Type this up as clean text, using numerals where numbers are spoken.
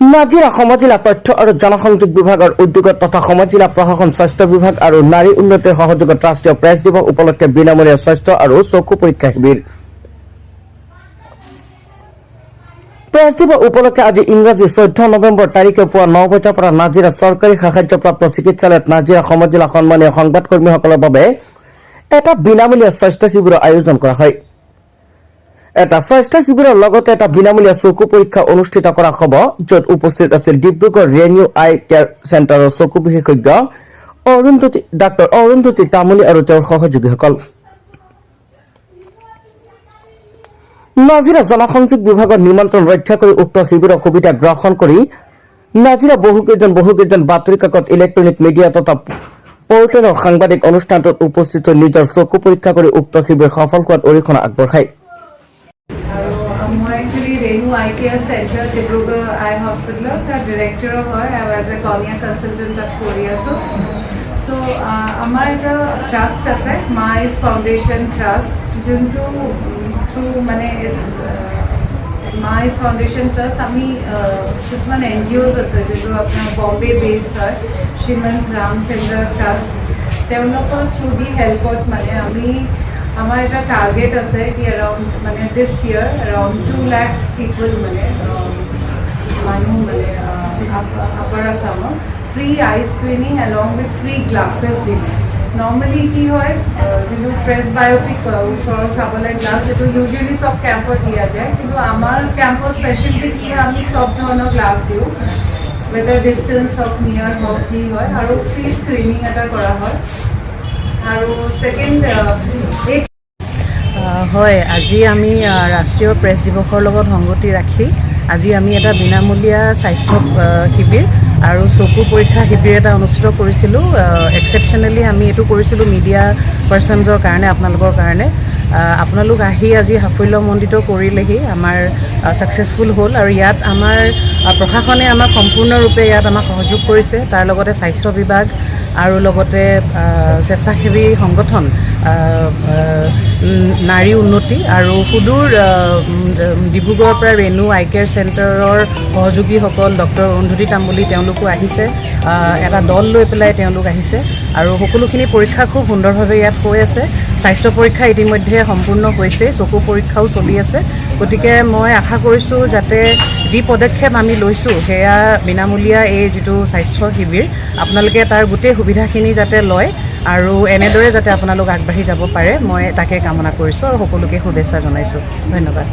নাজিৰা সমজিলা তথ্য আৰু জনসংযোগ বিভাগৰ উদ্যোগত তথা সমজিলা প্ৰশাসন স্বাস্থ্য বিভাগ আৰু নাৰী উন্নতিৰ সহযোগত ৰাষ্ট্ৰীয় প্ৰেছ দিৱস উপলক্ষে বিনামূলীয়া স্বাস্থ্য আৰু চকু পৰীক্ষা শিবিৰ। প্ৰেছ দিৱস উপলক্ষে আজি ইংৰাজী 14 নৱেম্বৰ তাৰিখে পুৱা 9 বজাৰ পৰা নাজিৰা চৰকাৰী সাহায্যপ্ৰাপ্ত চিকিৎসালয়ত নাজিৰা সমজিলা সন্মানীয় সংবাদকৰ্মীসকলৰ বাবে এটা বিনামূলীয়া স্বাস্থ্য শিবিৰৰ আয়োজন কৰা হয়। এটা স্বাস্থ্য শিবিৰৰ লগতে এটা বিনামূলীয়া চকু পৰীক্ষা অনুষ্ঠিত কৰা হ'ব, য'ত উপস্থিত আছিল ডিব্ৰুগড় ৰেনিউ আই কেয়াৰ চেণ্টাৰৰ চকু বিশেষজ্ঞ ডাক্তৰ অৰুন্ধতী তামুলী আৰু তেওঁৰ সহযোগীসকল। নাজিৰা জনসংযোগ বিভাগৰ নিমন্ত্ৰণ ৰক্ষা কৰি উক্ত শিবিৰৰ সুবিধা গ্ৰহণ কৰি নাজিৰা বহুকেইজন বাতৰি কাকত, ইলেক্ট্ৰনিক মিডিয়া তথা পৰ্টেলৰ সাংবাদিক অনুষ্ঠানটোত উপস্থিত হৈ নিজৰ চকু পৰীক্ষা কৰি উক্ত শিবিৰ সফল হোৱাত অৰিহণা আগবঢ়ায়। মই actually renew eye care centre Dibrugarh আই হস্পিটেলৰ তাৰ ডিৰেক্টৰ হয় আৰু এজ এ কৰ্নিয়া কনচালটেণ্ট তাত কৰি আছোঁ। চ' আমাৰ এটা ট্ৰাষ্ট আছে, মা আইজ ফাউণ্ডেশ্যন ট্ৰাষ্ট, যোনটো থ্ৰু মানে মা আইজ ফাউণ্ডেশ্যন ট্ৰাষ্ট আমি কিছুমান NGOs আছে যোনটো আপোনাৰ বম্বে বেছড হয়, শ্ৰীমন্ত ৰামচন্দ্ৰ ট্ৰাষ্ট, তেওঁলোকৰ থ্ৰু দি হেল্পত মানে আমাৰ এটা টাৰ্গেট আছে কি এৰাউণ্ড মানে দিছ ইয়াৰ এৰাউণ্ড 2 lakhs পিপল মানে মানুহ মানে আপাৰ আছামত free eye screening along with free glasses দিম। নৰ্মেলি কি হয় যোনটো প্ৰেছ বায়'পিক ওচৰৰ চাবলৈ গ্লাছ এইটো ইউজুৱেলি চব কেম্পত দিয়া যায়, কিন্তু আমাৰ কেম্পৰ স্পেচিয়েলিটি কি হয় আমি চব ধৰণৰ গ্লাছ দিওঁ, ৱেডাৰ ডিষ্টেঞ্চ হওক নিয়াৰ হওক যি হয়, আৰু ফ্ৰী স্ক্ৰিনিং এটা কৰা হয়। আৰু ছেকেণ্ড হয়, আজি আমি ৰাষ্ট্ৰীয় প্ৰেছ দিৱসৰ লগত সংগতি ৰাখি আজি আমি এটা বিনামূলীয়া স্বাস্থ্য শিবিৰ আৰু চকু পৰীক্ষা শিবিৰ এটা অনুষ্ঠিত কৰিছিলোঁ। এক্সেপশ্যনেলি আমি এইটো কৰিছিলোঁ মিডিয়া পাৰ্চনছৰ কাৰণে, আপোনালোকৰ কাৰণে। আপোনালোক আহি আজি সাফল্যমণ্ডিত কৰিলেহি, আমাৰ ছাকচেছফুল হ'ল। আৰু ইয়াত আমাৰ প্ৰশাসনে আমাক সম্পূৰ্ণৰূপে ইয়াত আমাক সহযোগ কৰিছে, তাৰ লগতে স্বাস্থ্য বিভাগ আৰু লগতে স্বেচ্ছাসেৱী সংগঠন নাৰী উন্নতি আৰু সুদূৰ ডিব্ৰুগড়ৰ পৰা ৰেনু আই কেয়াৰ চেণ্টাৰৰ সহযোগীসকল ডক্টৰ অৰুন্ধতী তামুলী তেওঁলোকো আহিছে, এটা দল লৈ পেলাই তেওঁলোক আহিছে আৰু সকলোখিনি পৰীক্ষা খুব সুন্দৰভাৱে ইয়াত হৈ আছে। স্বাস্থ্য পৰীক্ষা ইতিমধ্যে সম্পূৰ্ণ হৈছে, চকু পৰীক্ষাও চলি আছে। গতিকে মই আশা কৰিছোঁ যাতে যি পদক্ষেপ আমি লৈছোঁ সেয়া বিনামূলীয়া এই যিটো স্বাস্থ্য শিবিৰ আপোনালোকে তাৰ গোটেই সুবিধাখিনি যাতে লয় আৰু এনেদৰে যাতে আপোনালোক আগবাঢ়ি যাব পাৰে, মই তাকে কামনা কৰিছোঁ আৰু সকলোকে শুভেচ্ছা জনাইছোঁ। ধন্যবাদ।